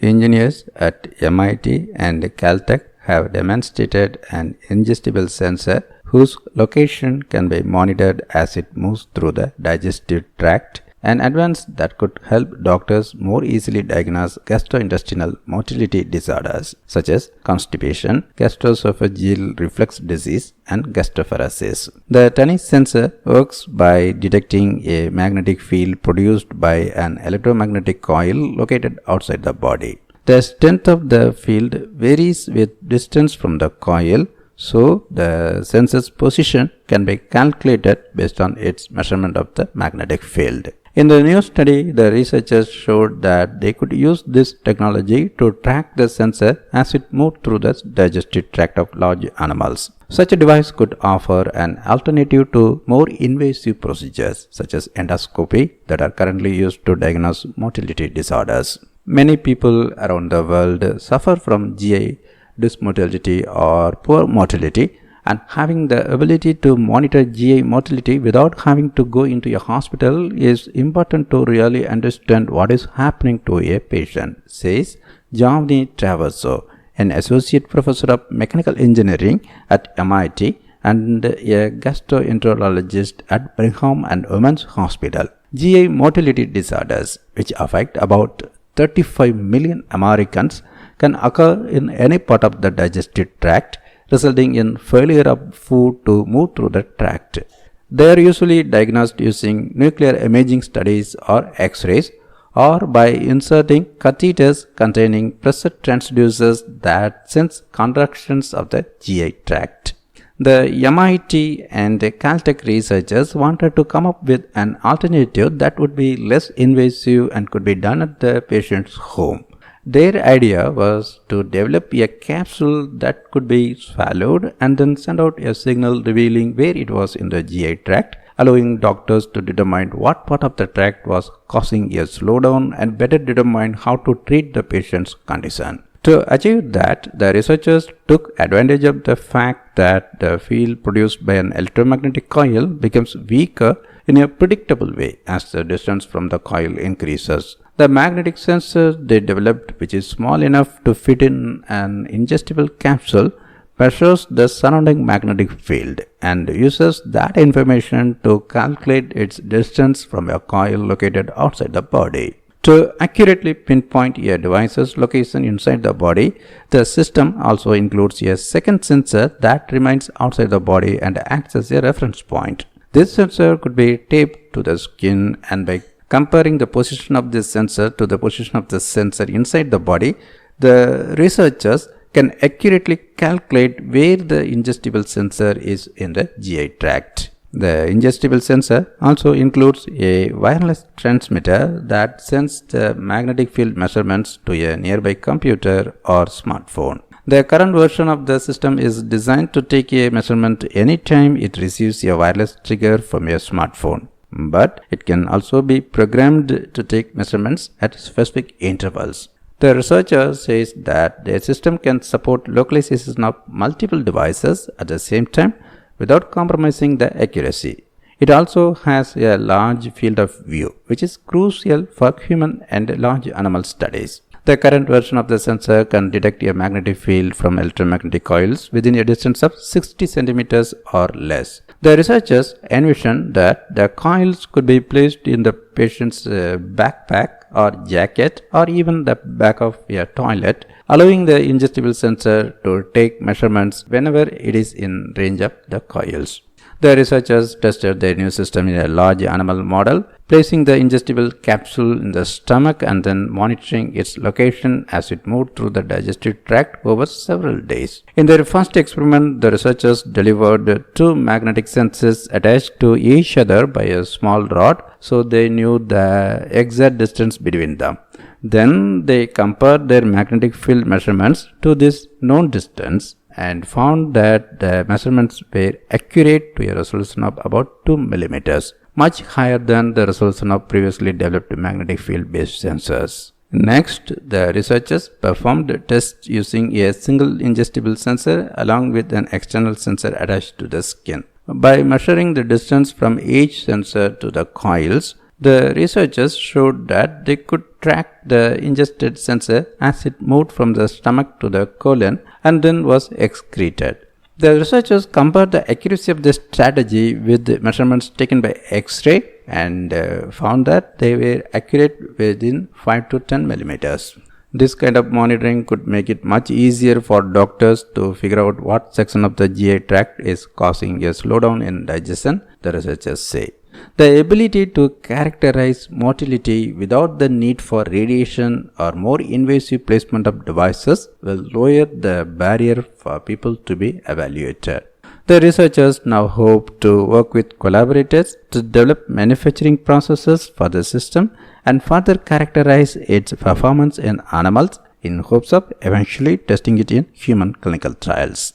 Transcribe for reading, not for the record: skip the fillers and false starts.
engineers at MIT and Caltech have demonstrated an ingestible sensor whose location can be monitored as it moves through the digestive tract, an advance that could help doctors more easily diagnose gastrointestinal motility disorders such as constipation, gastroesophageal reflux disease, and gastroparesis. The tiny sensor works by detecting a magnetic field produced by an electromagnetic coil located outside the body. The strength of the field varies with distance from the coil, so the sensor's position can be calculated based on its measurement of the magnetic field. In the new study, the researchers showed that they could use this technology to track the sensor as it moved through the digestive tract of large animals. Such a device could offer an alternative to more invasive procedures such as endoscopy that are currently used to diagnose motility disorders. Many people around the world suffer from GI dysmotility or poor motility, and having the ability to monitor GI motility without having to go into a hospital is important to really understand what is happening to a patient, says Giovanni Traverso, an associate professor of mechanical engineering at MIT and a gastroenterologist at Brigham and Women's Hospital. GI motility disorders, which affect about 35 million Americans, can occur in any part of the digestive tract, resulting in failure of food to move through the tract. They are usually diagnosed using nuclear imaging studies or X-rays, or by inserting catheters containing pressure transducers that sense contractions of the GI tract. The MIT and Caltech researchers wanted to come up with an alternative that would be less invasive and could be done at the patient's home. Their idea was to develop a capsule that could be swallowed and then send out a signal revealing where it was in the GI tract, allowing doctors to determine what part of the tract was causing a slowdown and better determine how to treat the patient's condition. To achieve that, the researchers took advantage of the fact that the field produced by an electromagnetic coil becomes weaker in a predictable way as the distance from the coil increases. The magnetic sensor they developed, which is small enough to fit in an ingestible capsule, measures the surrounding magnetic field and uses that information to calculate its distance from a coil located outside the body. To accurately pinpoint a device's location inside the body, the system also includes a second sensor that remains outside the body and acts as a reference point. This sensor could be taped to the skin, and by comparing the position of this sensor to the position of the sensor inside the body, the researchers can accurately calculate where the ingestible sensor is in the GI tract. The ingestible sensor also includes a wireless transmitter that sends the magnetic field measurements to a nearby computer or smartphone. The current version of the system is designed to take a measurement anytime it receives a wireless trigger from a smartphone, but it can also be programmed to take measurements at specific intervals. The researcher says that the system can support localization of multiple devices at the same time without compromising the accuracy. It also has a large field of view, which is crucial for human and large animal studies. The current version of the sensor can detect a magnetic field from electromagnetic coils within a distance of 60 centimeters or less. The researchers envision that the coils could be placed in the patient's backpack or jacket or even the back of a toilet, allowing the ingestible sensor to take measurements whenever it is in range of the coils. The researchers tested their new system in a large animal model, placing the ingestible capsule in the stomach and then monitoring its location as it moved through the digestive tract over several days. In their first experiment, the researchers delivered two magnetic sensors attached to each other by a small rod, so they knew the exact distance between them. Then they compared their magnetic field measurements to this known distance and found that the measurements were accurate to a resolution of about 2 millimeters, much higher than the resolution of previously developed magnetic field based sensors. Next, the researchers performed tests using a single ingestible sensor along with an external sensor attached to the skin. By measuring the distance from each sensor to the coils, The researchers showed that they could track the ingested sensor as it moved from the stomach to the colon and then was excreted. The researchers compared the accuracy of this strategy with the measurements taken by X-ray and found that they were accurate within 5 to 10 millimeters. This kind of monitoring could make it much easier for doctors to figure out what section of the GI tract is causing a slowdown in digestion, the researchers say. The ability to characterize motility without the need for radiation or more invasive placement of devices will lower the barrier for people to be evaluated. The researchers now hope to work with collaborators to develop manufacturing processes for the system and further characterize its performance in animals in hopes of eventually testing it in human clinical trials.